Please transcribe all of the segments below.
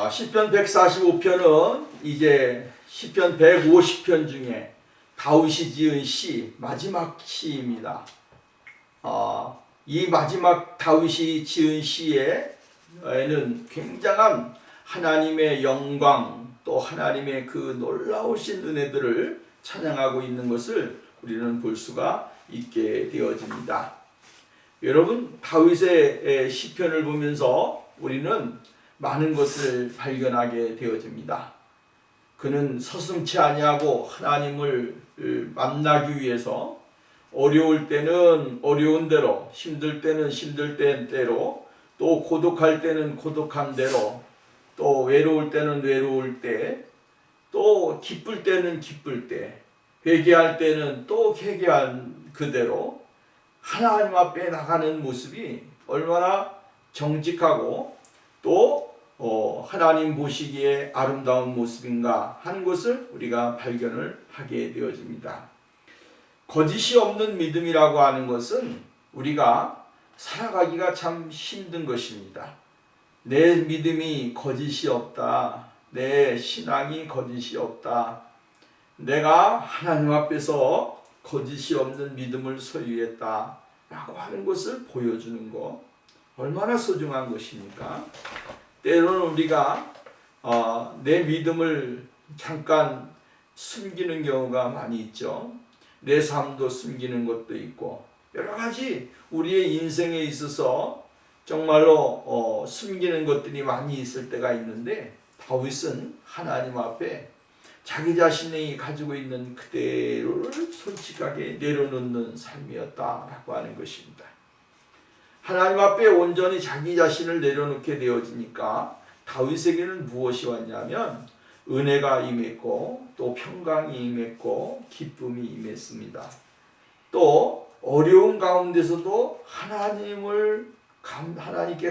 시편 145편은 이제 시편 150편 중에 다윗이 지은 시 마지막 시입니다. 이 마지막 다윗이 지은 시에는 굉장한 하나님의 영광 또 하나님의 그 놀라우신 은혜들을 찬양하고 있는 것을 우리는 볼 수가 있게 되어집니다. 여러분, 다윗의 시편을 보면서 우리는 많은 것을 발견하게 되어집니다. 그는 서슴지 아니하고 하나님을 만나기 위해서 어려울 때는 어려운 대로, 힘들 때는 힘들 때로, 또 고독할 때는 고독한 대로, 또 외로울 때는 외로울 때, 또 기쁠 때는 기쁠 때, 회개할 때는 또 회개한 그대로 하나님 앞에 나가는 모습이 얼마나 정직하고 또 하나님 보시기에 아름다운 모습인가 하는 것을 우리가 발견을 하게 되어집니다. 거짓이 없는 믿음이라고 하는 것은 우리가 살아가기가 참 힘든 것입니다. 내 믿음이 거짓이 없다. 내 신앙이 거짓이 없다. 내가 하나님 앞에서 거짓이 없는 믿음을 소유했다 라고 하는 것을 보여주는 것, 얼마나 소중한 것입니까? 때로는 우리가 내 믿음을 잠깐 숨기는 경우가 많이 있죠. 내 삶도 숨기는 것도 있고 여러 가지 우리의 인생에 있어서 정말로 숨기는 것들이 많이 있을 때가 있는데, 다윗은 하나님 앞에 자기 자신이 가지고 있는 그대로를 솔직하게 내려놓는 삶이었다라고 하는 것입니다. 하나님 앞에 온전히 자기 자신을 내려놓게 되어지니까 다윗에게는 무엇이 왔냐면 은혜가 임했고 또 평강이 임했고 기쁨이 임했습니다. 또 어려운 가운데서도 하나님께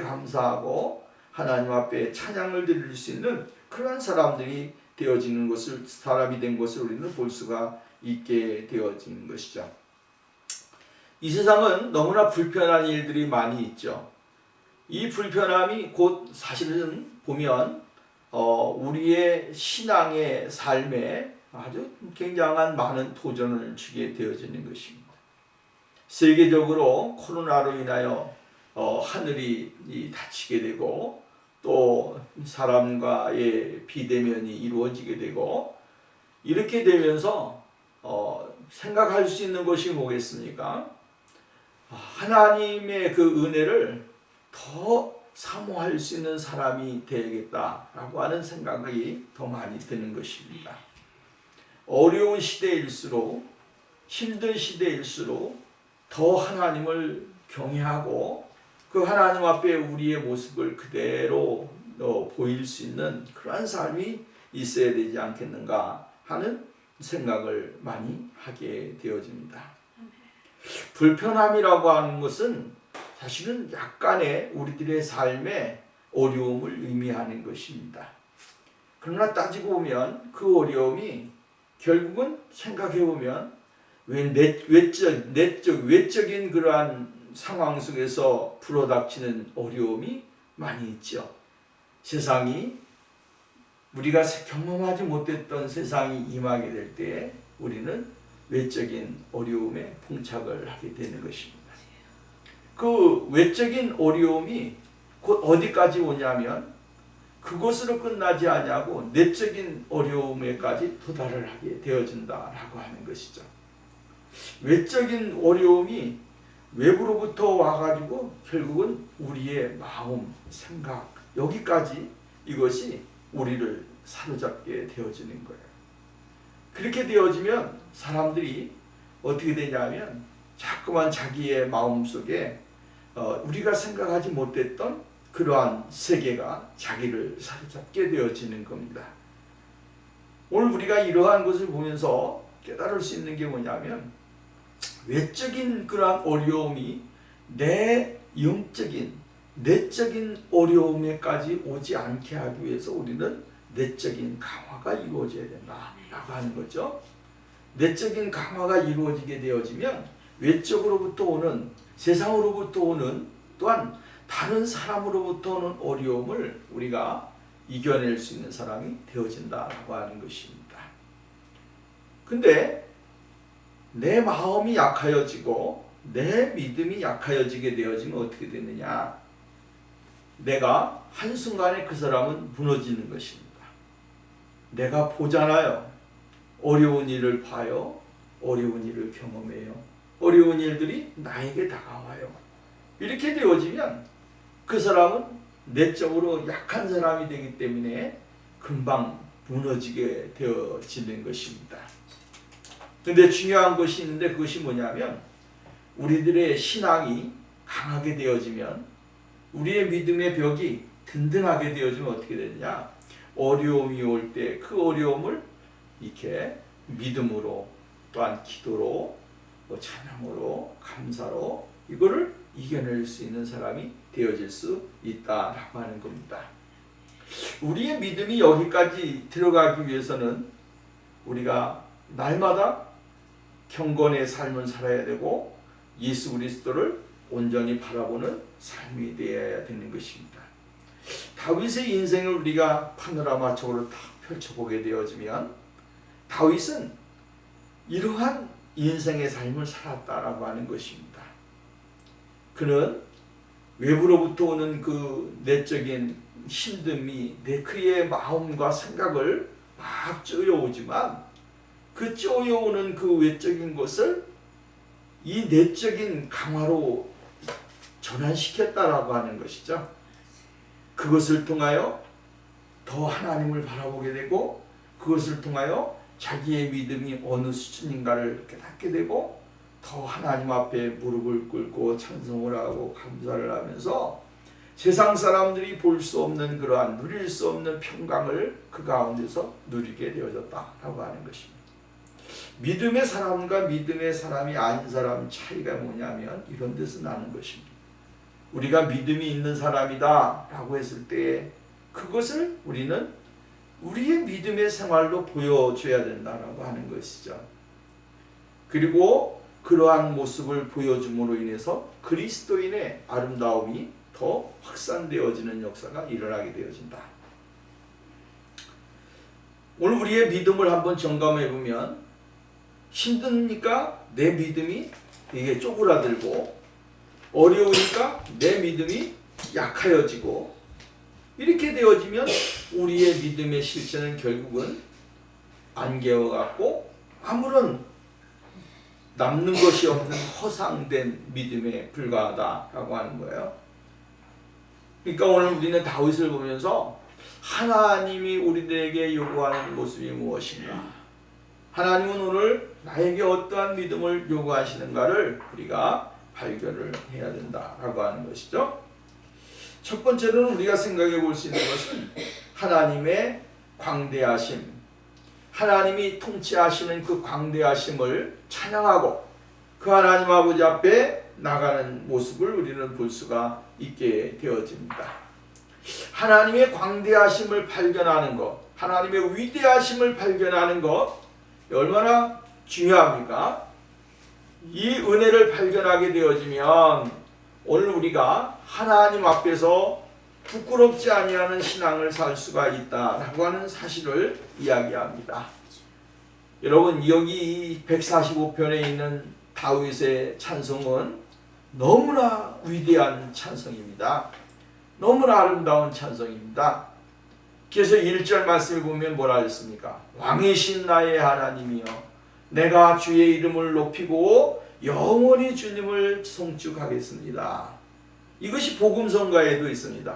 감사하고 하나님 앞에 찬양을 드릴 수 있는 그런 사람이 된 것을 우리는 볼 수가 있게 되어진 것이죠. 이 세상은 너무나 불편한 일들이 많이 있죠. 이 불편함이 곧 사실은 보면 우리의 신앙의 삶에 아주 굉장한 많은 도전을 주게 되어지는 것입니다. 세계적으로 코로나로 인하여 하늘이 닫히게 되고 또 사람과의 비대면이 이루어지게 되고, 이렇게 되면서 생각할 수 있는 것이 뭐겠습니까? 하나님의 그 은혜를 더 사모할 수 있는 사람이 되야겠다라고 하는 생각이 더 많이 드는 것입니다. 어려운 시대일수록, 힘든 시대일수록 더 하나님을 경외하고 그 하나님 앞에 우리의 모습을 그대로 보일 수 있는 그러한 삶이 있어야 되지 않겠는가 하는 생각을 많이 하게 되어집니다. 불편함이라고 하는 것은 사실은 약간의 우리들의 삶의 어려움을 의미하는 것입니다. 그러나 따지고 보면 그 어려움이 결국은 생각해 보면 외적인 그러한 상황 속에서 불어닥치는 어려움이 많이 있죠. 세상이 우리가 경험하지 못했던 세상이 임하게 될 때 우리는 외적인 어려움에 봉착을 하게 되는 것입니다. 그 외적인 어려움이 곧 어디까지 오냐면 그것으로 끝나지 아니하고 내적인 어려움에까지 도달을 하게 되어진다라고 하는 것이죠. 외적인 어려움이 외부로부터 와가지고 결국은 우리의 마음, 생각, 여기까지 이것이 우리를 사로잡게 되어지는 거예요. 그렇게 되어지면 사람들이 어떻게 되냐면 자꾸만 자기의 마음속에 우리가 생각하지 못했던 그러한 세계가 자기를 사로잡게 되어지는 겁니다. 오늘 우리가 이러한 것을 보면서 깨달을 수 있는 게 뭐냐면, 외적인 그러한 어려움이 내 영적인, 내적인 어려움에까지 오지 않게 하기 위해서 우리는 내적인 강화가 이루어져야 된다라고 하는 거죠. 내적인 강화가 이루어지게 되어지면 외적으로부터 오는, 세상으로부터 오는, 또한 다른 사람으로부터 오는 어려움을 우리가 이겨낼 수 있는 사람이 되어진다라고 하는 것입니다. 근데 내 마음이 약하여지고 내 믿음이 약하여지게 되어지면 어떻게 되느냐? 내가 한순간에 그 사람은 무너지는 것입니다. 내가 보잖아요. 어려운 일을 봐요. 어려운 일을 경험해요. 어려운 일들이 나에게 다가와요. 이렇게 되어지면 그 사람은 내적으로 약한 사람이 되기 때문에 금방 무너지게 되어지는 것입니다. 근데 중요한 것이 있는데 그것이 뭐냐면 우리들의 신앙이 강하게 되어지면 우리의 믿음의 벽이 든든하게 되어지면 어떻게 되느냐? 어려움이 올 때 그 어려움을 이렇게 믿음으로 또한 기도로 찬양으로 감사로 이거를 이겨낼 수 있는 사람이 되어질 수 있다라고 하는 겁니다. 우리의 믿음이 여기까지 들어가기 위해서는 우리가 날마다 경건의 삶을 살아야 되고 예수 그리스도를 온전히 바라보는 삶이 되어야 되는 것입니다. 다윗의 인생을 우리가 파노라마적으로 다 펼쳐보게 되어지면 다윗은 이러한 인생의 삶을 살았다라고 하는 것입니다. 그는 외부로부터 오는 그 내적인 힘듦이 그의 마음과 생각을 막 쪼여오지만 그 쪼여오는 그 외적인 것을 이 내적인 강화로 전환시켰다라고 하는 것이죠. 그것을 통하여 더 하나님을 바라보게 되고 그것을 통하여 자기의 믿음이 어느 수준인가를 깨닫게 되고 더 하나님 앞에 무릎을 꿇고 찬송을 하고 감사를 하면서 세상 사람들이 볼 수 없는 그러한 누릴 수 없는 평강을 그 가운데서 누리게 되어졌다라고 하는 것입니다. 믿음의 사람과 믿음의 사람이 아닌 사람 차이가 뭐냐면 이런 데서 나는 것입니다. 우리가 믿음이 있는 사람이다 라고 했을 때 그것을 우리는 우리의 믿음의 생활로 보여줘야 된다라고 하는 것이죠. 그리고 그러한 모습을 보여줌으로 인해서 그리스도인의 아름다움이 더 확산되어지는 역사가 일어나게 되어진다. 오늘 우리의 믿음을 한번 점검해 보면 힘드니까 내 믿음이 이게 쪼그라들고 어려우니까 내 믿음이 약하여지고 이렇게 되어지면 우리의 믿음의 실체는 결국은 안개와 같고 아무런 남는 것이 없는 허상된 믿음에 불과하다라고 하는 거예요. 그러니까 오늘 우리는 다윗을 보면서 하나님이 우리들에게 요구하는 모습이 무엇인가? 하나님은 오늘 나에게 어떠한 믿음을 요구하시는가를 우리가 발견을 해야 된다라고 하는 것이죠. 첫 번째로는 우리가 생각해 볼 수 있는 것은 하나님의 광대하심, 하나님이 통치하시는 그 광대하심을 찬양하고 그 하나님 아버지 앞에 나가는 모습을 우리는 볼 수가 있게 되어집니다. 하나님의 광대하심을 발견하는 것, 하나님의 위대하심을 발견하는 것 얼마나 중요합니까? 이 은혜를 발견하게 되어지면 오늘 우리가 하나님 앞에서 부끄럽지 아니하는 신앙을 살 수가 있다라고 하는 사실을 이야기합니다. 여러분 여기 145편에 있는 다윗의 찬송은 너무나 위대한 찬송입니다. 너무나 아름다운 찬송입니다. 그래서 1절 말씀을 보면 뭐라 했습니까? 왕이신 나의 하나님이여 내가 주의 이름을 높이고 영원히 주님을 송축하겠습니다. 이것이 복음성가에도 있습니다.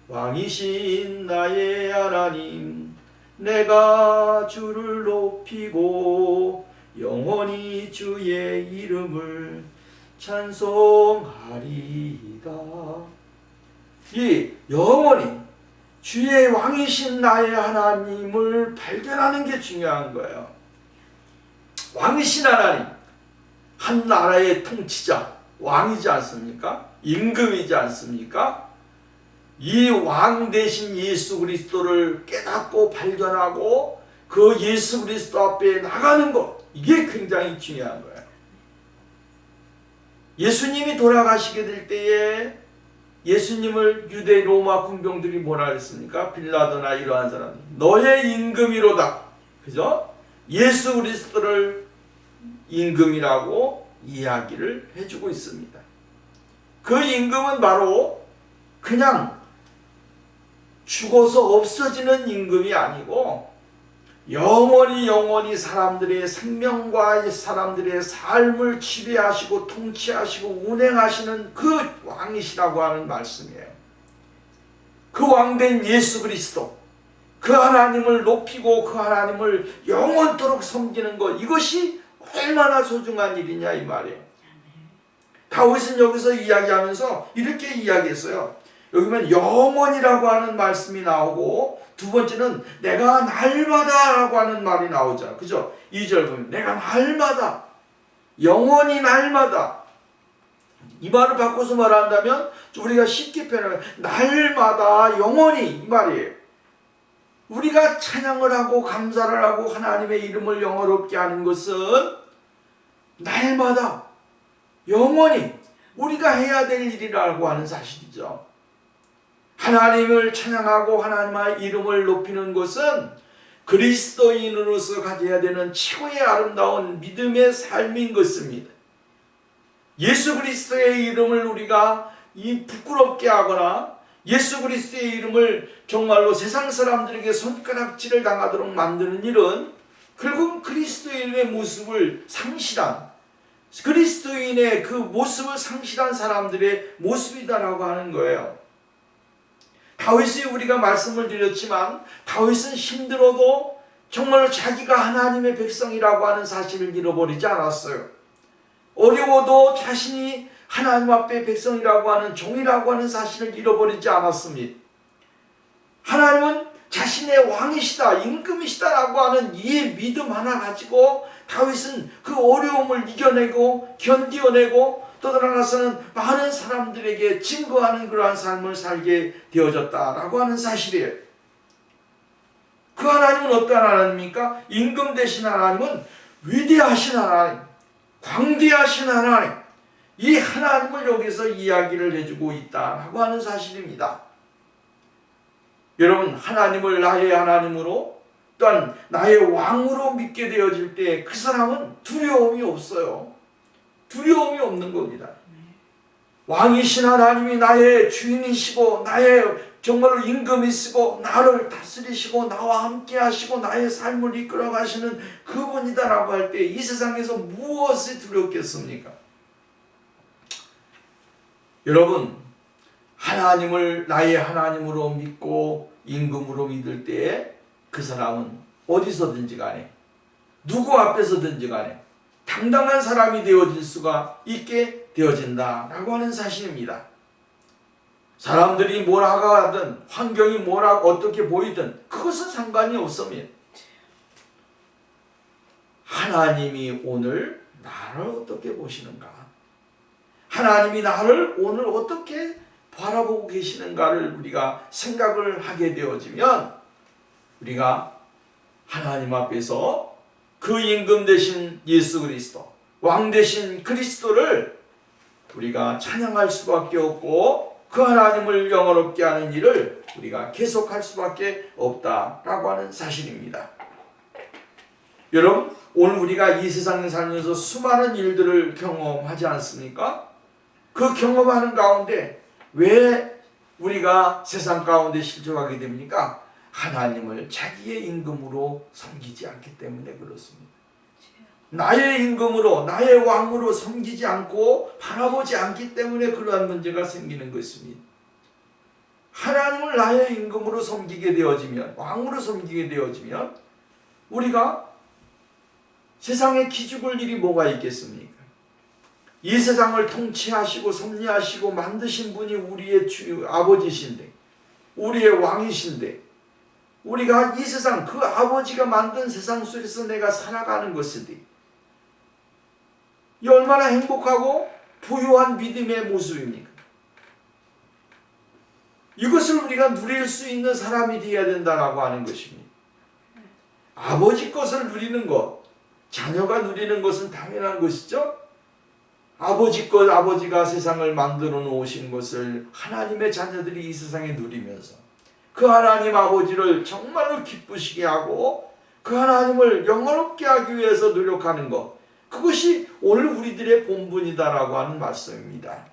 왕이신 나의 하나님 내가 주를 높이고 영원히 주의 이름을 찬송하리이다. 이 영원히 주의 왕이신 나의 하나님을 발견하는 게 중요한 거예요. 왕이신 하나님, 한 나라의 통치자, 왕이지 않습니까? 임금이지 않습니까? 이 왕 대신 예수 그리스도를 깨닫고 발견하고 그 예수 그리스도 앞에 나가는 것, 이게 굉장히 중요한 거예요. 예수님이 돌아가시게 될 때에 예수님을 유대 로마 군병들이 뭐라 했습니까? 빌라도나 이러한 사람이 너의 임금이로다. 그죠? 예수 그리스도를 임금이라고 이야기를 해주고 있습니다. 그 임금은 바로 그냥 죽어서 없어지는 임금이 아니고 영원히 사람들의 생명과 사람들의 삶을 지배하시고 통치하시고 운행하시는 그 왕이시라고 하는 말씀이에요. 그 왕된 예수 그리스도, 그 하나님을 높이고 그 하나님을 영원토록 섬기는 것, 이것이 얼마나 소중한 일이냐 이 말이에요. 다윗은 여기서 이야기하면서 이렇게 이야기했어요. 여기 보면 영원이라고 하는 말씀이 나오고, 두 번째는 내가 날마다 라고 하는 말이 나오죠. 그죠? 2절 보면 내가 날마다, 영원히 날마다. 이 말을 바꿔서 말한다면 우리가 쉽게 표현하면 날마다 영원히 이 말이에요. 우리가 찬양을 하고 감사를 하고 하나님의 이름을 영화롭게 하는 것은 날마다 영원히 우리가 해야 될 일이라고 하는 사실이죠. 하나님을 찬양하고 하나님의 이름을 높이는 것은 그리스도인으로서 가져야 되는 최고의 아름다운 믿음의 삶인 것입니다. 예수 그리스도의 이름을 우리가 부끄럽게 하거나 예수 그리스도의 이름을 정말로 세상 사람들에게 손가락질을 당하도록 만드는 일은 결국 그리스도인의 모습을 상실한, 그리스도인의 그 모습을 상실한 사람들의 모습이다라고 하는 거예요. 다윗이 우리가 말씀을 드렸지만 다윗은 힘들어도 정말로 자기가 하나님의 백성이라고 하는 사실을 잃어버리지 않았어요. 어려워도 자신이 하나님 앞에 백성이라고 하는 종이라고 하는 사실을 잃어버리지 않았습니다. 하나님은 자신의 왕이시다, 임금이시다라고 하는 이 믿음 하나 가지고 다윗은 그 어려움을 이겨내고 견디어내고 또 나아가서는 많은 사람들에게 증거하는 그러한 삶을 살게 되어졌다라고 하는 사실이에요. 그 하나님은 어떤 하나님입니까? 임금 되신 하나님은 위대하신 하나님, 광대하신 하나님, 이 하나님을 여기서 이야기를 해주고 있다라고 하는 사실입니다. 여러분, 하나님을 나의 하나님으로 또한 나의 왕으로 믿게 되어질 때 그 사람은 두려움이 없어요. 두려움이 없는 겁니다. 왕이신 하나님이 나의 주인이시고 나의 정말로 임금이시고 나를 다스리시고 나와 함께 하시고 나의 삶을 이끌어 가시는 그분이다라고 할 때 이 세상에서 무엇이 두렵겠습니까? 여러분, 하나님을 나의 하나님으로 믿고 임금으로 믿을 때에 그 사람은 어디서든지 간에 누구 앞에서든지 간에 당당한 사람이 되어질 수가 있게 되어진다라고 하는 사실입니다. 사람들이 뭐라고 하든 환경이 뭐라고 어떻게 보이든 그것은 상관이 없습니다. 하나님이 오늘 나를 어떻게 보시는가, 하나님이 나를 오늘 어떻게 바라보고 계시는가를 우리가 생각을 하게 되어지면 우리가 하나님 앞에서 그 임금 되신 예수 그리스도, 왕 되신 그리스도를 우리가 찬양할 수밖에 없고 그 하나님을 영원롭게 하는 일을 우리가 계속할 수밖에 없다라고 하는 사실입니다. 여러분, 오늘 우리가 이 세상에 살면서 수많은 일들을 경험하지 않습니까? 그 경험하는 가운데 왜 우리가 세상 가운데 실족하게 됩니까? 하나님을 자기의 임금으로 섬기지 않기 때문에 그렇습니다. 나의 임금으로 나의 왕으로 섬기지 않고 바라보지 않기 때문에 그러한 문제가 생기는 것입니다. 하나님을 나의 임금으로 섬기게 되어지면, 왕으로 섬기게 되어지면 우리가 세상에 기죽을 일이 뭐가 있겠습니까? 이 세상을 통치하시고 섭리하시고 만드신 분이 우리의 아버지신데, 우리의 왕이신데, 우리가 이 세상, 그 아버지가 만든 세상 속에서 내가 살아가는 것이지, 이 얼마나 행복하고 부유한 믿음의 모습입니까? 이것을 우리가 누릴 수 있는 사람이 되어야 된다라고 하는 것입니다. 아버지 것을 누리는 것, 자녀가 누리는 것은 당연한 것이죠. 아버지가 세상을 만들어 놓으신 것을 하나님의 자녀들이 이 세상에 누리면서 그 하나님 아버지를 정말로 기쁘시게 하고 그 하나님을 영원롭게 하기 위해서 노력하는 것, 그것이 오늘 우리들의 본분이다라고 하는 말씀입니다.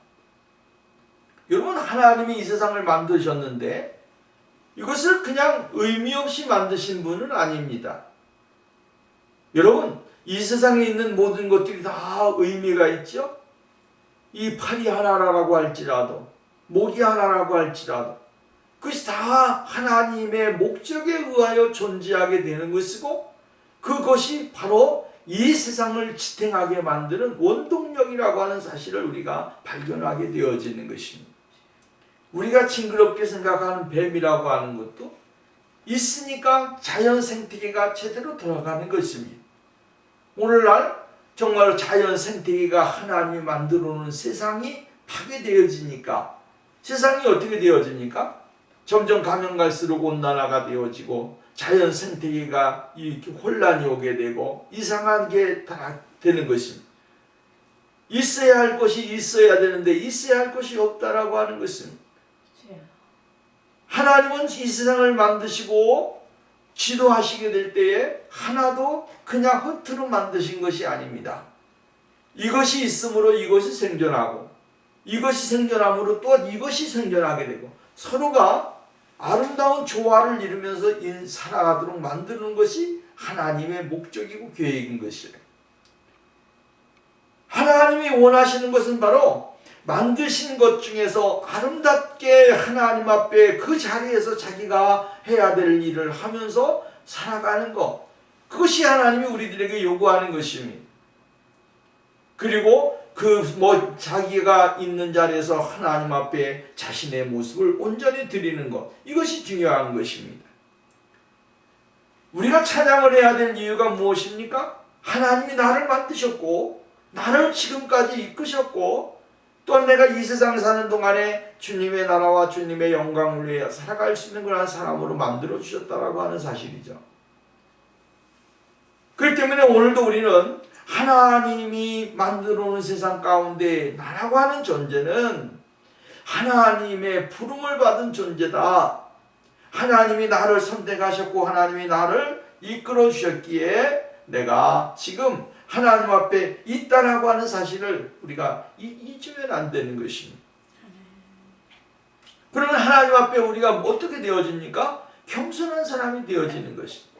여러분, 하나님이 이 세상을 만드셨는데 이것을 그냥 의미 없이 만드신 분은 아닙니다. 여러분, 이 세상에 있는 모든 것들이 다 의미가 있죠? 이 팔이 하나라고 할지라도, 목이 하나라고 할지라도, 그것이 다 하나님의 목적에 의하여 존재하게 되는 것이고, 그것이 바로 이 세상을 지탱하게 만드는 원동력이라고 하는 사실을 우리가 발견하게 되어지는 것입니다. 우리가 징그럽게 생각하는 뱀이라고 하는 것도 있으니까 자연 생태계가 제대로 돌아가는 것입니다. 오늘날 정말 자연 생태계가 하나님이 만들어 놓은 세상이 파괴되어지니까, 세상이 어떻게 되어지니까? 점점 가면 갈수록 온난화가 되어지고 자연 생태계가 이렇게 혼란이 오게 되고 이상하게 다 되는 것입니다. 있어야 할 것이 있어야 되는데 있어야 할 것이 없다라고 하는 것입니다. 하나님은 이 세상을 만드시고 지도하시게 될 때에 하나도 그냥 허투루 만드신 것이 아닙니다. 이것이 있으므로 이것이 생존하고 이것이 생존함으로 또 이것이 생존하게 되고 서로가 아름다운 조화를 이루면서 살아가도록 만드는 것이 하나님의 목적이고 계획인 것이에요. 하나님이 원하시는 것은 바로 만드신 것 중에서 아름답게 하나님 앞에 그 자리에서 자기가 해야 될 일을 하면서 살아가는 것, 그것이 하나님이 우리들에게 요구하는 것입니다. 그리고 자기가 있는 자리에서 하나님 앞에 자신의 모습을 온전히 드리는 것, 이것이 중요한 것입니다. 우리가 찬양을 해야 될 이유가 무엇입니까? 하나님이 나를 만드셨고 나를 지금까지 이끄셨고 또한 내가 이 세상 사는 동안에 주님의 나라와 주님의 영광을 위해 살아갈 수 있는 그런 사람으로 만들어 주셨다라고 하는 사실이죠. 그렇기 때문에 오늘도 우리는 하나님이 만들어 놓은 세상 가운데 나라고 하는 존재는 하나님의 부름을 받은 존재다. 하나님이 나를 선택하셨고 하나님이 나를 이끌어 주셨기에 내가 지금 하나님 앞에 있다라고 하는 사실을 우리가 잊으면 안 되는 것입니다. 그러면 하나님 앞에 우리가 어떻게 되어집니까? 겸손한 사람이 되어지는 것입니다.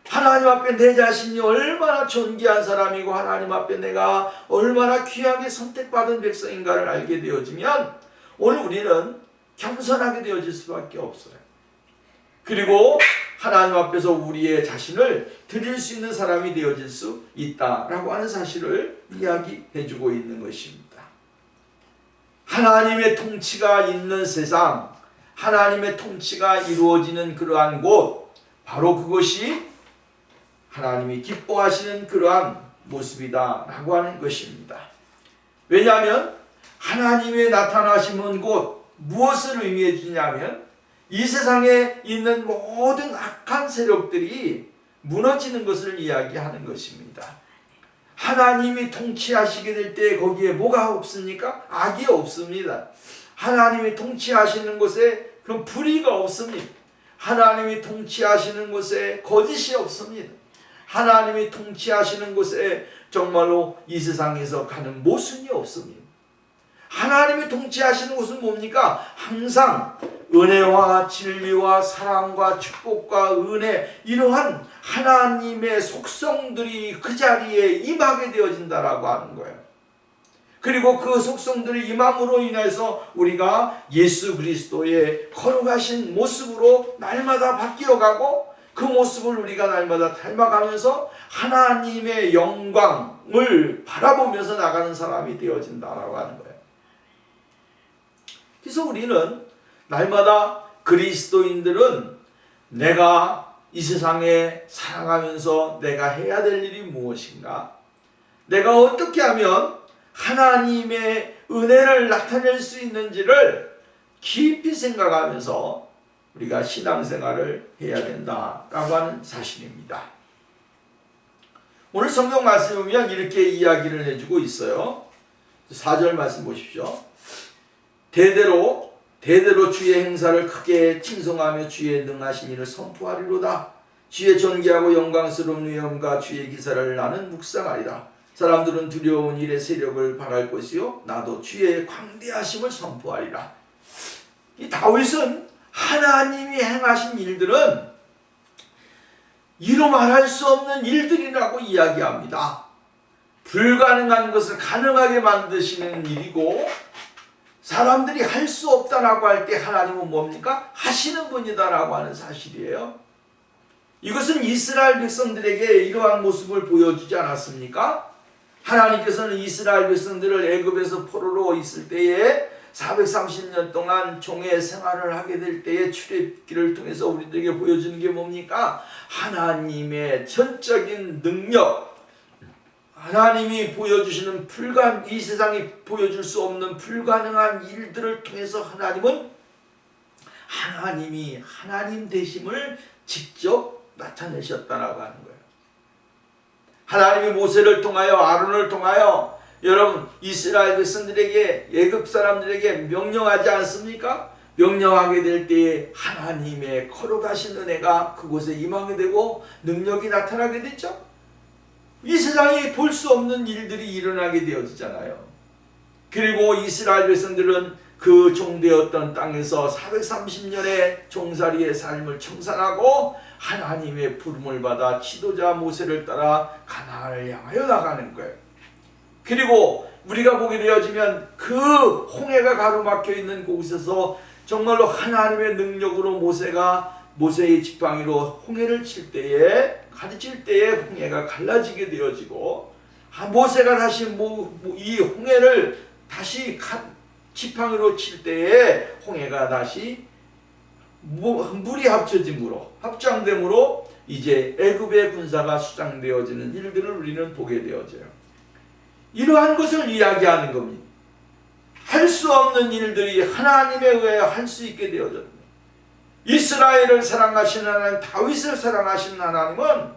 하나님 앞에 내 자신이 얼마나 존귀한 사람이고 하나님 앞에 내가 얼마나 귀하게 선택받은 백성인가를 알게 되어지면 오늘 우리는 겸손하게 되어질 수밖에 없어요. 그리고 하나님 앞에서 우리의 자신을 드릴 수 있는 사람이 되어질 수 있다라고 하는 사실을 이야기해 주고 있는 것입니다. 하나님의 통치가 있는 세상, 하나님의 통치가 이루어지는 그러한 곳, 바로 그것이 하나님이 기뻐하시는 그러한 모습이다라고 하는 것입니다. 왜냐하면 하나님의 나타나시는 곳, 무엇을 의미해 주냐면 이 세상에 있는 모든 악한 세력들이 무너지는 것을 이야기하는 것입니다. 하나님이 통치하시게 될 때 거기에 뭐가 없습니까? 악이 없습니다. 하나님이 통치하시는 곳에 그런 불의가 없습니다. 하나님이 통치하시는 곳에 거짓이 없습니다. 하나님이 통치하시는 곳에 정말로 이 세상에서 가는 모순이 없습니다. 하나님이 통치하시는 곳은 뭡니까? 항상 은혜와 진리와 사랑과 축복과 은혜, 이러한 하나님의 속성들이 그 자리에 임하게 되어진다라고 하는 거예요. 그리고 그 속성들이 임함으로 인해서 우리가 예수 그리스도의 거룩하신 모습으로 날마다 바뀌어가고 그 모습을 우리가 날마다 닮아가면서 하나님의 영광을 바라보면서 나가는 사람이 되어진다라고 하는 거예요. 그래서 우리는 날마다 그리스도인들은 내가 이 세상에 살아가면서 내가 해야 될 일이 무엇인가? 내가 어떻게 하면 하나님의 은혜를 나타낼 수 있는지를 깊이 생각하면서 우리가 신앙생활을 해야 된다라고 하는 사실입니다. 오늘 성경 말씀을 보면 이렇게 이야기를 해주고 있어요. 4절 말씀 보십시오. 대대로 주의 행사를 크게 칭송하며 주의 능하신 일을 선포하리로다. 주의 존귀하고 영광스러운 위엄과 주의 기사를 나는 묵상하리라. 사람들은 두려운 일의 세력을 바랄 것이요 나도 주의 광대하심을 선포하리라. 이 다윗은 하나님이 행하신 일들은 이루 말할 수 없는 일들이라고 이야기합니다. 불가능한 것을 가능하게 만드시는 일이고, 사람들이 할 수 없다라고 할 때 하나님은 뭡니까? 하시는 분이다라고 하는 사실이에요. 이것은 이스라엘 백성들에게 이러한 모습을 보여주지 않았습니까? 하나님께서는 이스라엘 백성들을 애굽에서 포로로 있을 때에 430년 동안 종의 생활을 하게 될 때에 출애굽기를 통해서 우리들에게 보여주는 게 뭡니까? 하나님의 전적인 능력, 하나님이 보여주시는 이 세상이 보여줄 수 없는 불가능한 일들을 통해서 하나님이 하나님 되심을 직접 나타내셨다라고 하는 거예요. 하나님이 모세를 통하여 아론을 통하여 여러분 이스라엘 백성들에게 애굽 사람들에게 명령하지 않습니까? 명령하게 될 때에 하나님의 거룩하신 은혜가 그곳에 임하게 되고 능력이 나타나게 됐죠. 이 세상에 볼 수 없는 일들이 일어나게 되어지잖아요. 그리고 이스라엘 백성들은 그 종되었던 땅에서 430년의 종살이의 삶을 청산하고 하나님의 부름을 받아 지도자 모세를 따라 가나안을 향하여 나가는 거예요. 그리고 우리가 보게 되어지면 그 홍해가 가로막혀 있는 곳에서 정말로 하나님의 능력으로 모세의 지팡이로 홍해를 가르칠 때에 홍해가 갈라지게 되어지고, 모세가 다시 이 홍해를 다시 지팡이로 칠 때에 홍해가 다시 물이 합장됨으로 이제 애굽의 군사가 수장되어지는 일들을 우리는 보게 되어져요. 이러한 것을 이야기하는 겁니다. 할 수 없는 일들이 하나님에 의해 할 수 있게 되어졌습니다. 이스라엘을 사랑하시는 하나님, 다윗을 사랑하시는 하나님은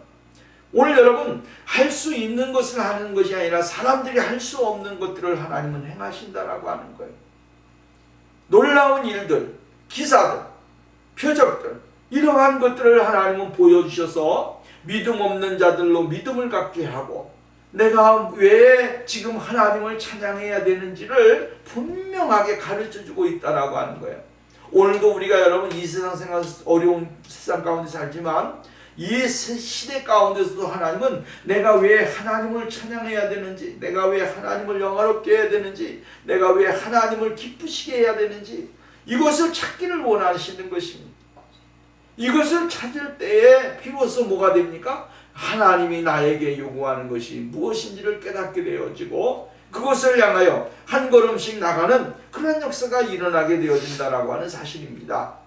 오늘 여러분 할 수 있는 것을 하는 것이 아니라 사람들이 할 수 없는 것들을 하나님은 행하신다라고 하는 거예요. 놀라운 일들, 기사들, 표적들, 이러한 것들을 하나님은 보여주셔서 믿음 없는 자들로 믿음을 갖게 하고, 내가 왜 지금 하나님을 찬양해야 되는지를 분명하게 가르쳐주고 있다라고 하는 거예요. 오늘도 우리가 여러분 이 세상 생활 어려운 세상 가운데 살지만 이 시대 가운데서도 하나님은 내가 왜 하나님을 찬양해야 되는지, 내가 왜 하나님을 영화롭게 해야 되는지, 내가 왜 하나님을 기쁘시게 해야 되는지 이것을 찾기를 원하시는 것입니다. 이것을 찾을 때에 비로소 뭐가 됩니까? 하나님이 나에게 요구하는 것이 무엇인지를 깨닫게 되어지고 그것을 향하여 한 걸음씩 나가는 그런 역사가 일어나게 되어진다라고 하는 사실입니다.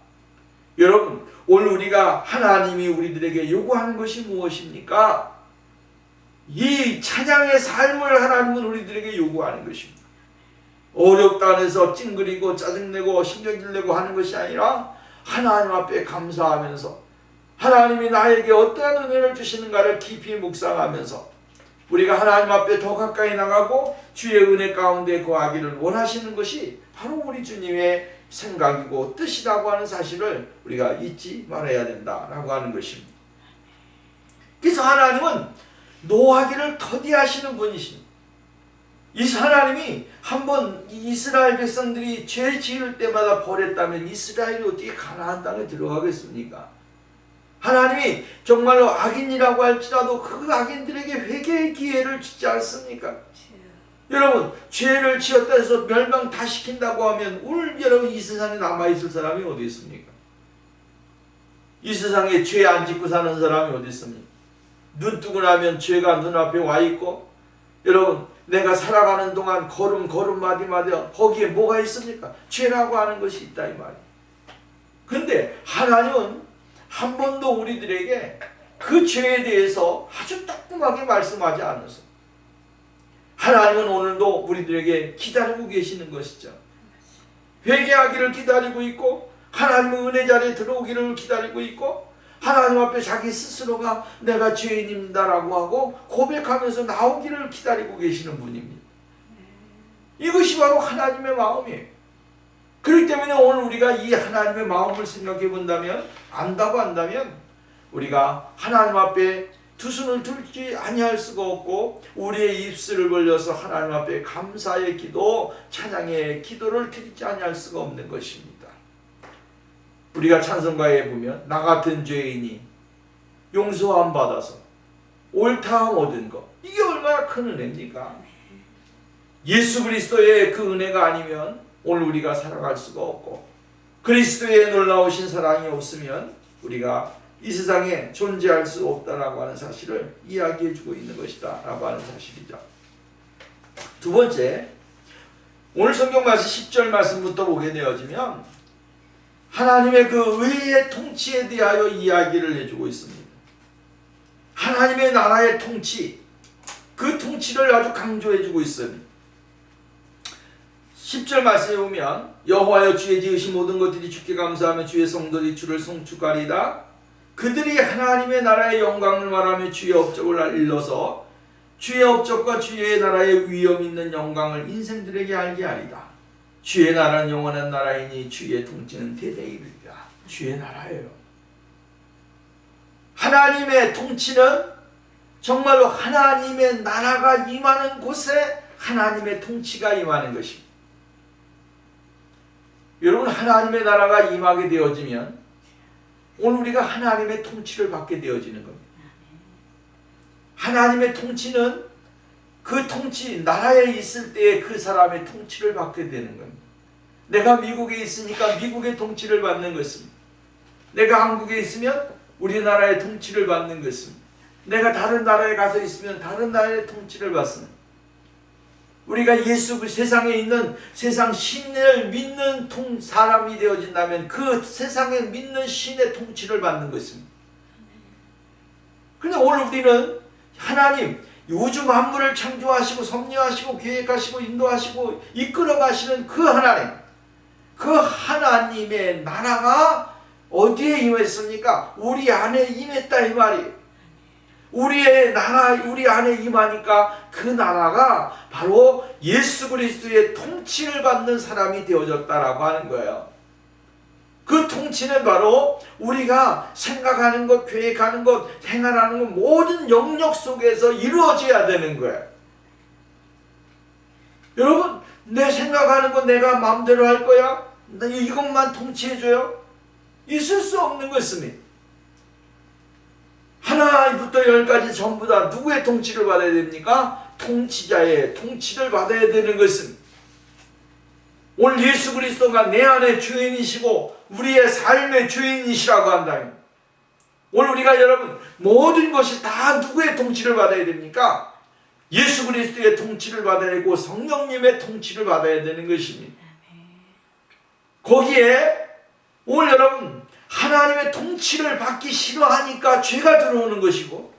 여러분, 오늘 우리가 하나님이 우리들에게 요구하는 것이 무엇입니까? 이 찬양의 삶을 하나님은 우리들에게 요구하는 것입니다. 어렵다 해서 찡그리고 짜증내고 신경질 내고 하는 것이 아니라 하나님 앞에 감사하면서 하나님이 나에게 어떠한 은혜를 주시는가를 깊이 묵상하면서 우리가 하나님 앞에 더 가까이 나가고 주의 은혜 가운데 거하기를 원하시는 것이 바로 우리 주님의 생각이고 뜻이라고 하는 사실을 우리가 잊지 말아야 된다라고 하는 것입니다. 그래서 하나님은 노하기를 더디하시는 분이십니다. 이 하나님이 한번 이스라엘 백성들이 죄 지을 때마다 벌했다면 이스라엘이 어떻게 가나안 땅에 들어가겠습니까? 하나님이 정말로 악인이라고 할지라도 그 악인들에게 회개의 기회를 주지 않습니까? 여러분, 죄를 지었다 해서 멸망 다 시킨다고 하면 오늘 여러분 이 세상에 남아있을 사람이 어디 있습니까? 이 세상에 죄 안 짓고 사는 사람이 어디 있습니까? 눈 뜨고 나면 죄가 눈앞에 와 있고, 여러분 내가 살아가는 동안 걸음 마디마디 거기에 뭐가 있습니까? 죄라고 하는 것이 있다 이 말이에요. 그런데 하나님은 한 번도 우리들에게 그 죄에 대해서 아주 따끔하게 말씀하지 않으세요. 하나님은 오늘도 우리들에게 기다리고 계시는 것이죠. 회개하기를 기다리고 있고 하나님의 은혜 자리에 들어오기를 기다리고 있고 하나님 앞에 자기 스스로가 내가 죄인입니다라고 하고 고백하면서 나오기를 기다리고 계시는 분입니다. 이것이 바로 하나님의 마음이에요. 그렇기 때문에 오늘 우리가 이 하나님의 마음을 생각해 본다면, 안다면 우리가 하나님 앞에 두 손을 들지 아니할 수가 없고 우리의 입술을 벌려서 하나님 앞에 감사의 기도, 찬양의 기도를 드리지 아니할 수가 없는 것입니다. 우리가 찬송가에 보면 나 같은 죄인이 용서함 받아서 옳다함 얻은 것, 이게 얼마나 큰 은혜입니까? 예수 그리스도의 그 은혜가 아니면 오늘 우리가 살아갈 수가 없고, 그리스도의 놀라우신 사랑이 없으면 우리가 이 세상에 존재할 수 없다라고 하는 사실을 이야기해 주고 있는 것이다 라고 하는 사실이죠. 두 번째, 오늘 성경 말씀 10절 말씀부터 보게 되어지면 하나님의 그 의의 통치에 대하여 이야기를 해주고 있습니다. 하나님의 나라의 통치, 그 통치를 아주 강조해 주고 있습니다. 10절 말씀에 보면 여호와여 주의 지으신 모든 것들이 주께 감사하며 주의 성도들이 주를 송축하리이다. 그들이 하나님의 나라의 영광을 말하며 주의 업적을 일러서 주의 업적과 주의 나라의 위엄 있는 영광을 인생들에게 알게 하리다. 주의 나라는 영원한 나라이니 주의 통치는 대대에 이르리라. 주의 나라예요. 하나님의 통치는 정말로 하나님의 나라가 임하는 곳에 하나님의 통치가 임하는 것입니다. 여러분, 하나님의 나라가 임하게 되어지면 오늘 우리가 하나님의 통치를 받게 되어지는 겁니다. 하나님의 통치는 그 통치, 나라에 있을 때에 그 사람의 통치를 받게 되는 겁니다. 내가 미국에 있으니까 미국의 통치를 받는 것입니다. 내가 한국에 있으면 우리나라의 통치를 받는 것입니다. 내가 다른 나라에 가서 있으면 다른 나라의 통치를 받습니다. 우리가 예수 그 세상에 있는 세상 신을 믿는 사람이 되어진다면 그 세상에 믿는 신의 통치를 받는 것입니다. 그런데 오늘 우리는 하나님, 우주 만물을 창조하시고 섭리하시고 계획하시고 인도하시고 이끌어가시는 그 하나님, 그 하나님의 나라가 어디에 임했습니까? 우리 안에 임했다 이 말이에요. 우리의 나라, 우리 안에 임하니까 그 나라가 바로 예수 그리스도의 통치를 받는 사람이 되어졌다라고 하는 거예요. 그 통치는 바로 우리가 생각하는 것, 계획하는 것, 행하는 것 모든 영역 속에서 이루어져야 되는 거예요. 여러분, 내 생각하는 것 내가 마음대로 할 거야? 나 이것만 통치해줘요? 있을 수 없는 것입니다. 하나부터 열까지 전부 다 누구의 통치를 받아야 됩니까? 통치자의 통치를 받아야 되는 것은 오늘 예수 그리스도가 내 안의 주인이시고 우리의 삶의 주인이시라고 한다면 오늘 우리가 여러분 모든 것이 다 누구의 통치를 받아야 됩니까? 예수 그리스도의 통치를 받아야 되고 성령님의 통치를 받아야 되는 것입니다. 거기에 오늘 여러분 하나님의 통치를 받기 싫어하니까 죄가 들어오는 것이고,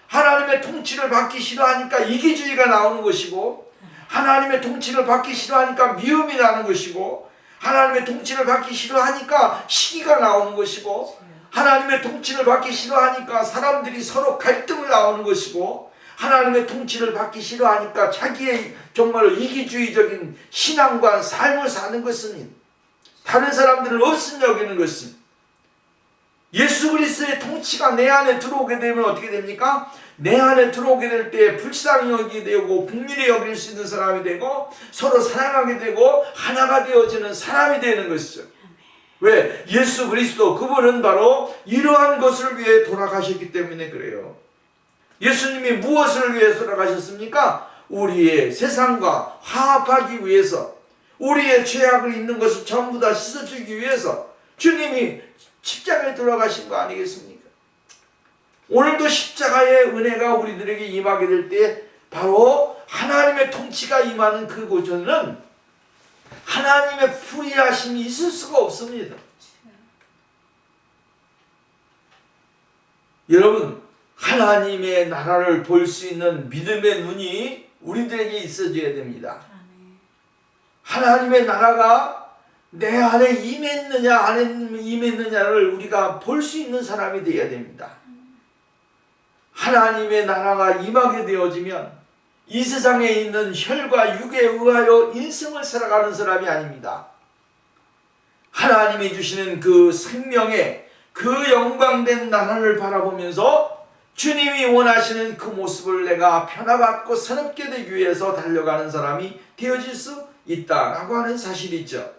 하나님의 통치를 받기 싫어하니까 이기주의가 나오는 것이고, 하나님의 통치를 받기 싫어하니까 미움이 나는 것이고, 하나님의 통치를 받기 싫어하니까 시기가 나오는 것이고, 하나님의 통치를 받기 싫어하니까 사람들이 서로 갈등을 나오는 것이고, 하나님의 통치를 받기 싫어하니까 자기의 정말로 이기주의적인 신앙과 삶을 사는 것은 다른 사람들을 없음 여기는 것은 예수 그리스도의 통치가 내 안에 들어오게 되면 어떻게 됩니까? 내 안에 들어오게 될 때 불쌍히 여기게 되고 국민이 여길 수 있는 사람이 되고 서로 사랑하게 되고 하나가 되어지는 사람이 되는 것이죠. 왜? 예수 그리스도 그분은 바로 이러한 것을 위해 돌아가셨기 때문에 그래요. 예수님이 무엇을 위해 돌아가셨습니까? 우리의 세상과 화합하기 위해서, 우리의 죄악을 있는 것을 전부 다 씻어주기 위해서 주님이 십자가에 돌아가신 거 아니겠습니까? 오늘도 십자가의 은혜가 우리들에게 임하게 될 때 바로 하나님의 통치가 임하는 그곳에는 하나님의 불의하심이 있을 수가 없습니다. 여러분, 하나님의 나라를 볼 수 있는 믿음의 눈이 우리들에게 있어져야 됩니다. 하나님의 나라가 내 안에 임했느냐 안 임했느냐를 우리가 볼 수 있는 사람이 되어야 됩니다. 하나님의 나라가 임하게 되어지면 이 세상에 있는 혈과 육에 의하여 인생을 살아가는 사람이 아닙니다. 하나님이 주시는 그 생명의 그 영광된 나라를 바라보면서 주님이 원하시는 그 모습을 내가 변화받고 새롭게 되기 위해서 달려가는 사람이 되어질 수 있다라고 하는 사실이죠.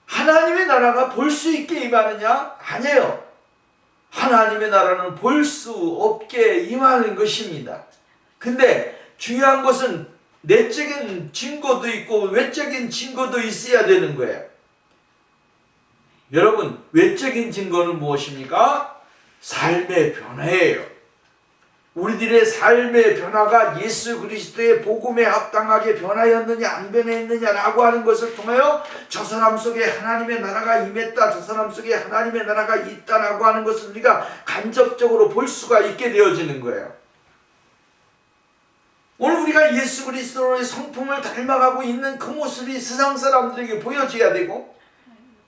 하나님의 나라가 볼 수 있게 임하느냐? 아니에요. 하나님의 나라는 볼 수 없게 임하는 것입니다. 근데 중요한 것은 내적인 증거도 있고 외적인 증거도 있어야 되는 거예요. 여러분, 외적인 증거는 무엇입니까? 삶의 변화예요. 우리들의 삶의 변화가 예수 그리스도의 복음에 합당하게 변하였느냐 안 변했느냐라고 하는 것을 통하여 저 사람 속에 하나님의 나라가 임했다, 저 사람 속에 하나님의 나라가 있다라고 하는 것을 우리가 간접적으로 볼 수가 있게 되어지는 거예요. 오늘 우리가 예수 그리스도의 성품을 닮아가고 있는 그 모습이 세상 사람들에게 보여져야 되고,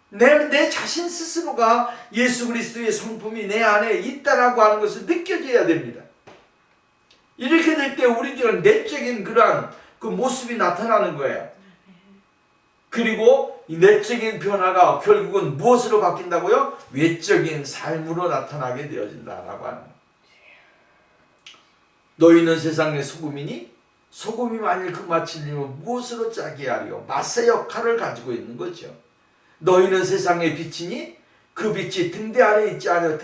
내 자신 스스로가 예수 그리스도의 성품이 내 안에 있다라고 하는 것을 느껴져야 됩니다. 이렇게 될 때 우리들은 내적인 그러한 그 모습이 나타나는 거예요. 그리고 이 내적인 변화가 결국은 무엇으로 바뀐다고요? 외적인 삶으로 나타나게 되어진다라고 하는 거예요. 너희는 세상의 소금이니 소금이 만일 그 맛이 들리면 무엇으로 짜게 하리요? 맛의 역할을 가지고 있는 거죠. 너희는 세상의 빛이니 그 빛이 등대 아래 있지 않으며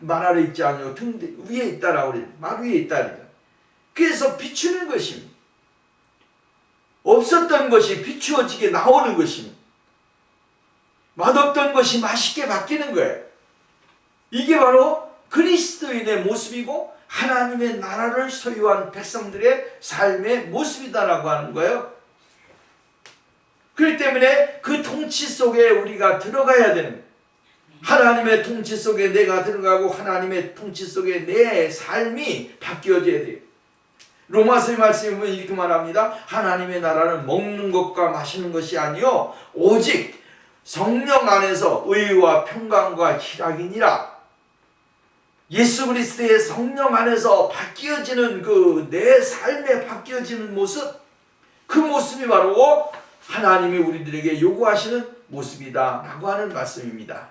말 아래 있지 않으며 등대 위에 있다라고 그래요. 말 위에 있다니까. 그래서 비추는 것입니다. 없었던 것이 비추어지게 나오는 것입니다. 맛없던 것이 맛있게 바뀌는 거예요. 이게 바로 그리스도인의 모습이고 하나님의 나라를 소유한 백성들의 삶의 모습이다라고 하는 거예요. 그렇기 때문에 그 통치 속에 우리가 들어가야 되는 거예요. 하나님의 통치 속에 내가 들어가고 하나님의 통치 속에 내 삶이 바뀌어져야 돼요. 로마서의 말씀에 보면 이렇게 말합니다. 하나님의 나라는 먹는 것과 마시는 것이 아니요 오직 성령 안에서 의와 평강과 희락이니라. 예수 그리스도의 성령 안에서 바뀌어지는 그 내 삶에 바뀌어지는 모습, 그 모습이 바로 하나님이 우리들에게 요구하시는 모습이다 라고 하는 말씀입니다.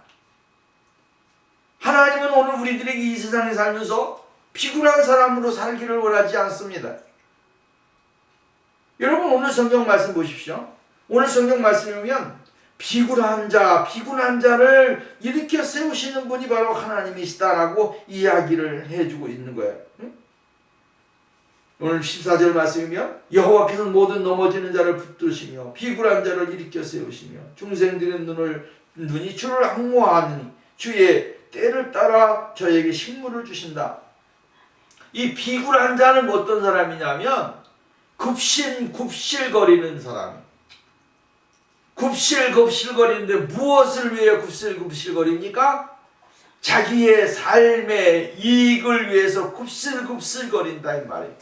하나님은 오늘 우리들에게 이 세상에 살면서 비굴한 사람으로 살기를 원하지 않습니다. 여러분, 오늘 성경 말씀 보십시오. 오늘 성경 말씀에 보면 비굴한 자를 일으켜 세우시는 분이 바로 하나님이시다라고 이야기를 해주고 있는 거예요. 오늘 14절 말씀이면 여호와께서는 모든 넘어지는 자를 붙드시며 비굴한 자를 일으켜 세우시며 중생들의 눈이 주를 앙모하느니 주의 때를 따라 저에게 식물을 주신다. 이 비굴한 자는 어떤 사람이냐면 굽실거리는 사람. 굽실거리는데 무엇을 위해 굽실거립니까? 자기의 삶의 이익을 위해서 굽실거린다 이 말이에요.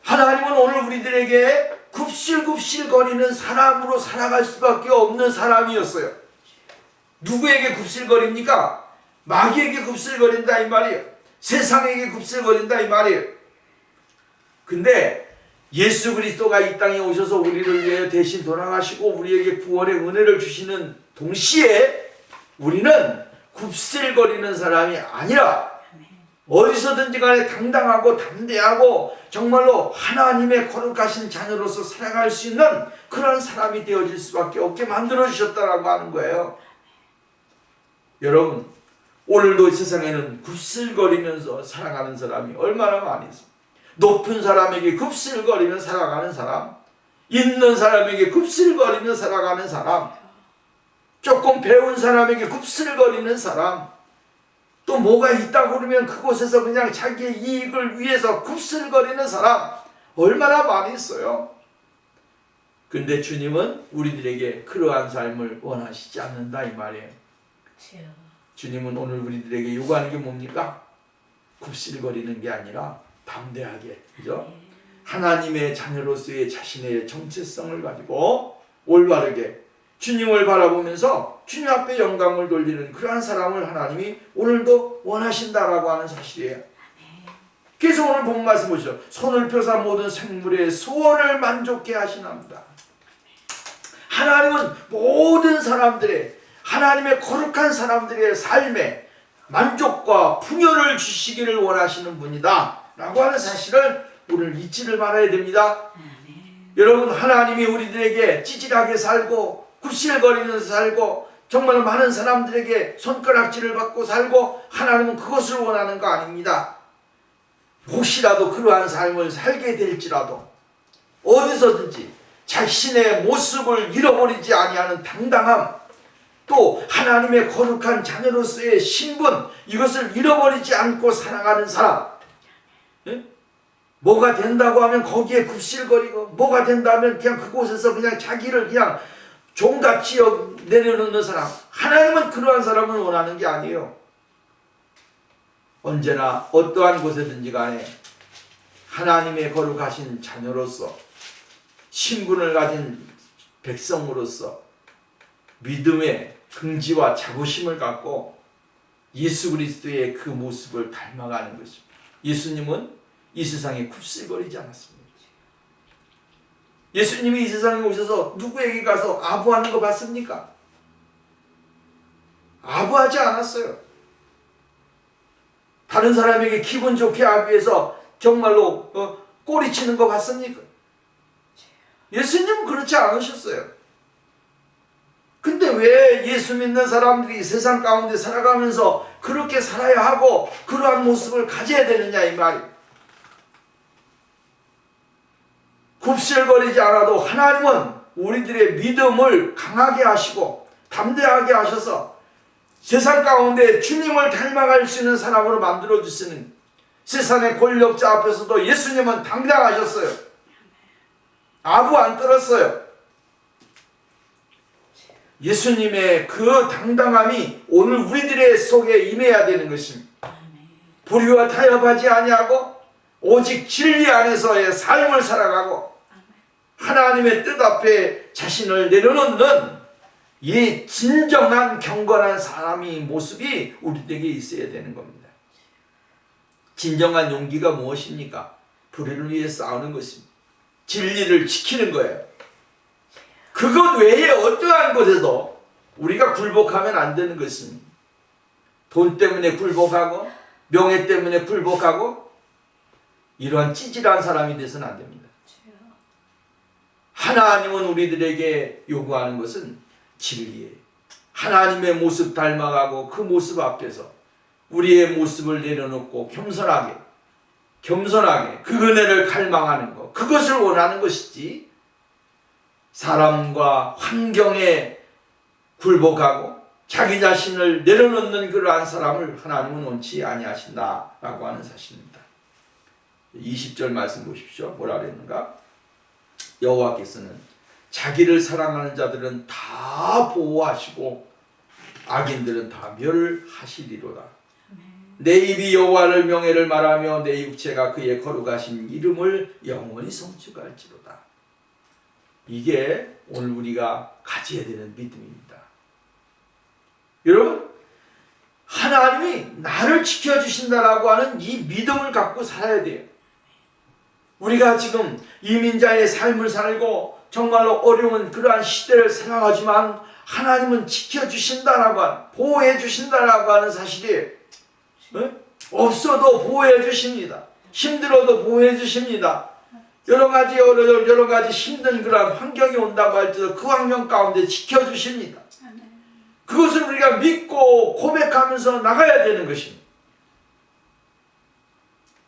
하나님은 오늘 우리들에게 굽실거리는 사람으로 살아갈 수밖에 없는 사람이었어요. 누구에게 굽실거립니까? 마귀에게 굽실거린다 이 말이에요. 세상에게 굽실거린다 이 말이에요. 근데 예수 그리스도가 이 땅에 오셔서 우리를 위해 대신 돌아가시고 우리에게 구원의 은혜를 주시는 동시에 우리는 굽실거리는 사람이 아니라 어디서든지 간에 당당하고 담대하고 정말로 하나님의 거룩하신 자녀로서 살아갈 수 있는 그런 사람이 되어질 수밖에 없게 만들어주셨다라고 하는 거예요. 여러분, 오늘도 세상에는 굽실거리면서 살아가는 사람이 얼마나 많이 있습니까? 높은 사람에게 굽실거리며 살아가는 사람, 있는 사람에게 굽실거리며 살아가는 사람, 조금 배운 사람에게 굽실거리는 사람, 또 뭐가 있다고 그러면 그곳에서 그냥 자기의 이익을 위해서 굽실거리는 사람 얼마나 많이 있어요. 근데 주님은 우리들에게 그러한 삶을 원하시지 않는다 이 말이에요. 주님은 오늘 우리들에게 요구하는 게 뭡니까? 굽실거리는 게 아니라 담대하게, 그죠? 하나님의 자녀로서의 자신의 정체성을 가지고 올바르게 주님을 바라보면서 주님 앞에 영광을 돌리는 그러한 사람을 하나님이 오늘도 원하신다라고 하는 사실이에요. 그래서 오늘 본 말씀 보시죠. 손을 펴사 모든 생물의 소원을 만족케 하시나이다. 하나님은 모든 사람들의, 하나님의 거룩한 사람들의 삶에 만족과 풍요를 주시기를 원하시는 분이다 라고 하는 사실을 오늘 잊지를 말아야 됩니다. 여러분, 하나님이 우리들에게 찌질하게 살고 굽실거리면서 살고 정말 많은 사람들에게 손가락질을 받고 살고, 하나님은 그것을 원하는 거 아닙니다. 혹시라도 그러한 삶을 살게 될지라도 어디서든지 자신의 모습을 잃어버리지 아니하는 당당함, 또 하나님의 거룩한 자녀로서의 신분, 이것을 잃어버리지 않고 살아가는 사람. 예? 뭐가 된다고 하면 거기에 굽실거리고, 뭐가 된다면 그냥 그곳에서 그냥 자기를 그냥 종같이 내려놓는 사람. 하나님은 그러한 사람을 원하는 게 아니에요. 언제나 어떠한 곳에든지 간에 하나님의 거룩하신 자녀로서, 신분을 가진 백성으로서 믿음의 긍지와 자부심을 갖고 예수 그리스도의 그 모습을 닮아가는 것입니다. 예수님은 이 세상에 굽실거리지 않았습니다. 예수님이 이 세상에 오셔서 누구에게 가서 아부하는 거 봤습니까? 아부하지 않았어요. 다른 사람에게 기분 좋게 하기 위해서 정말로 꼬리치는 거 봤습니까? 예수님은 그렇지 않으셨어요. 근데 왜 예수 믿는 사람들이 세상 가운데 살아가면서 그렇게 살아야 하고 그러한 모습을 가져야 되느냐, 이 말이에요. 굽실거리지 않아도 하나님은 우리들의 믿음을 강하게 하시고 담대하게 하셔서 세상 가운데 주님을 닮아갈 수 있는 사람으로 만들어주시는, 세상의 권력자 앞에서도 예수님은 당당하셨어요. 아부 안 떨었어요. 예수님의 그 당당함이 오늘 우리들의 속에 임해야 되는 것입니다. 불의와 타협하지 아니하고 오직 진리 안에서의 삶을 살아가고 하나님의 뜻 앞에 자신을 내려놓는 이 진정한 경건한 사람의 모습이 우리에게 있어야 되는 겁니다. 진정한 용기가 무엇입니까? 불의를 위해 싸우는 것입니다. 진리를 지키는 거예요. 그것 외에 어떠한 곳에도 우리가 굴복하면 안 되는 것입니다. 돈 때문에 굴복하고 명예 때문에 굴복하고 이러한 찌질한 사람이 돼서는 안 됩니다. 하나님은 우리들에게 요구하는 것은 진리예요. 하나님의 모습 닮아가고 그 모습 앞에서 우리의 모습을 내려놓고 겸손하게 그 은혜를 갈망하는 것, 그것을 원하는 것이지, 사람과 환경에 굴복하고 자기 자신을 내려놓는 그러한 사람을 하나님은 원치 아니하신다라고 하는 사실입니다. 20절 말씀 보십시오. 뭐라 그랬는가? 여호와께서는 자기를 사랑하는 자들은 다 보호하시고 악인들은 다 멸하시리로다. 내 입이 여호와를 명예를 말하며 내 육체가 그의 거룩하신 이름을 영원히 성취할지로다. 이게 오늘 우리가 가져야 되는 믿음입니다. 여러분, 하나님이 나를 지켜주신다라고 하는 이 믿음을 갖고 살아야 돼요. 우리가 지금 이민자의 삶을 살고 정말로 어려운 그러한 시대를 살아가지만 하나님은 지켜주신다라고 하는, 보호해주신다라고 하는 사실이에요. 없어도 보호해주십니다. 힘들어도 보호해주십니다. 여러 가지 힘든 그런 환경이 온다고 할지라도 그 환경 가운데 지켜주십니다. 그것을 우리가 믿고 고백하면서 나가야 되는 것입니다.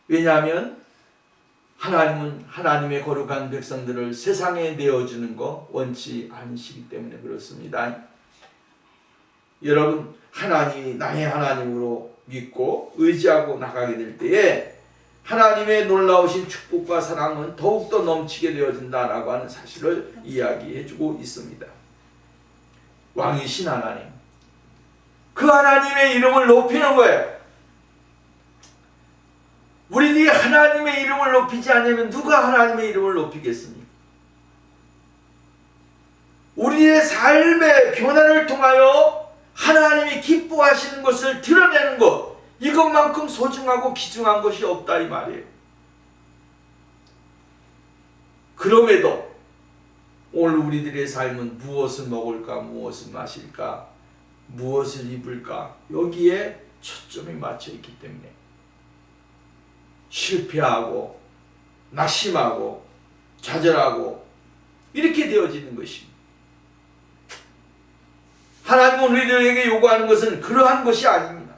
왜냐하면 하나님은 하나님의 거룩한 백성들을 세상에 내어주는 거 원치 않으시기 때문에 그렇습니다. 여러분, 하나님이 나의 하나님으로 믿고 의지하고 나가게 될 때에 하나님의 놀라우신 축복과 사랑은 더욱더 넘치게 되어진다라고 하는 사실을 이야기해주고 있습니다. 왕이신 하나님, 그 하나님의 이름을 높이는 거예요. 우리들이 하나님의 이름을 높이지 않으면 누가 하나님의 이름을 높이겠습니까? 우리의 삶의 변화를 통하여 하나님이 기뻐하시는 것을 드러내는 것, 이것만큼 소중하고 귀중한 것이 없다 이 말이에요. 그럼에도 오늘 우리들의 삶은 무엇을 먹을까, 무엇을 마실까, 무엇을 입을까, 여기에 초점이 맞춰 있기 때문에 실패하고 낙심하고 좌절하고 이렇게 되어지는 것입니다. 하나님은 우리들에게 요구하는 것은 그러한 것이 아닙니다.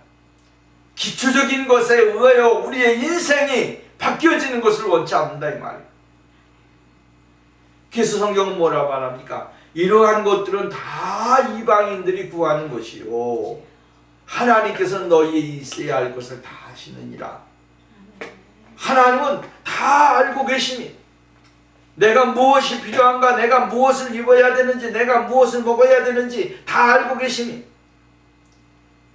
기초적인 것에 의하여 우리의 인생이 바뀌어지는 것을 원치 않는다 이 말이에요. 그래서 성경은 뭐라고 말합니까? 이러한 것들은 다 이방인들이 구하는 것이요 하나님께서는 너희에 있어야 할 것을 다 하시느니라. 하나님은 다 알고 계시니 내가 무엇이 필요한가, 내가 무엇을 입어야 되는지, 내가 무엇을 먹어야 되는지 다 알고 계시니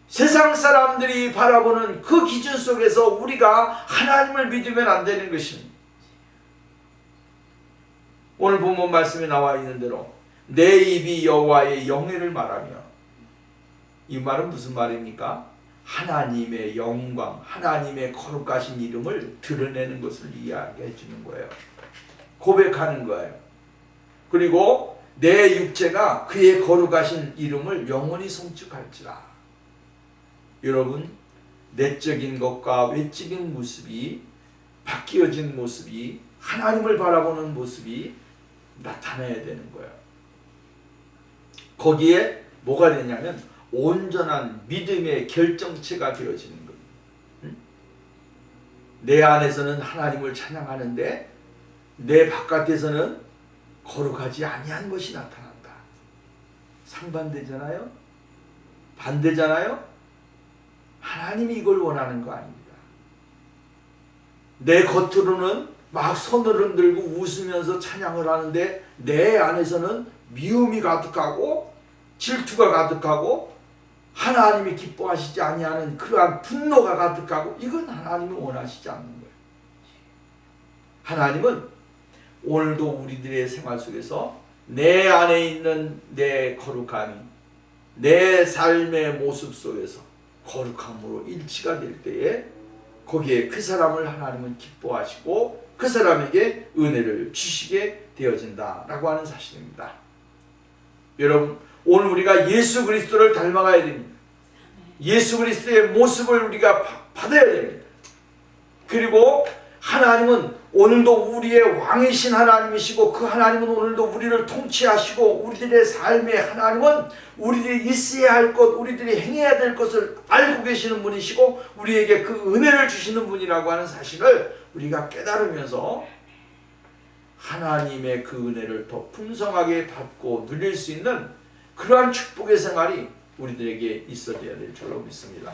세상 사람들이 바라보는 그 기준 속에서 우리가 하나님을 믿으면 안 되는 것입니다. 오늘 본문 말씀에 나와 있는 대로 내 입이 여호와의 영예를 말하며, 이 말은 무슨 말입니까? 하나님의 영광, 하나님의 거룩하신 이름을 드러내는 것을 이야기해 주는 거예요. 고백하는 거예요. 그리고 내 육체가 그의 거룩하신 이름을 영원히 송축할지라. 여러분, 내적인 것과 외적인 모습이 바뀌어진 모습이, 하나님을 바라보는 모습이 나타나야 되는 거예요. 거기에 뭐가 되냐면 온전한 믿음의 결정체가 되어지는 겁니다. 내 안에서는 하나님을 찬양하는데 내 바깥에서는 거룩하지 아니한 것이 나타난다. 상반되잖아요? 반대잖아요? 하나님이 이걸 원하는 거 아닙니다. 내 겉으로는 막 손을 흔들고 웃으면서 찬양을 하는데 내 안에서는 미움이 가득하고 질투가 가득하고 하나님이 기뻐하시지 아니하는 그러한 분노가 가득하고, 이건 하나님이 원하시지 않는 거예요. 하나님은 오늘도 우리들의 생활 속에서 내 안에 있는 내 거룩함이 내 삶의 모습 속에서 거룩함으로 일치가 될 때에 거기에 그 사람을 하나님은 기뻐하시고 그 사람에게 은혜를 주시게 되어진다라고 하는 사실입니다. 여러분, 오늘 우리가 예수 그리스도를 닮아가야 됩니다. 예수 그리스도의 모습을 우리가 받아야 됩니다. 그리고 하나님은 오늘도 우리의 왕이신 하나님이시고 그 하나님은 오늘도 우리를 통치하시고 우리들의 삶에 하나님은 우리들이 있어야 할 것, 우리들이 행해야 될 것을 알고 계시는 분이시고 우리에게 그 은혜를 주시는 분이라고 하는 사실을 우리가 깨달으면서 하나님의 그 은혜를 더 풍성하게 받고 누릴 수 있는 그러한 축복의 생활이 우리들에게 있어야 될 줄로 믿습니다.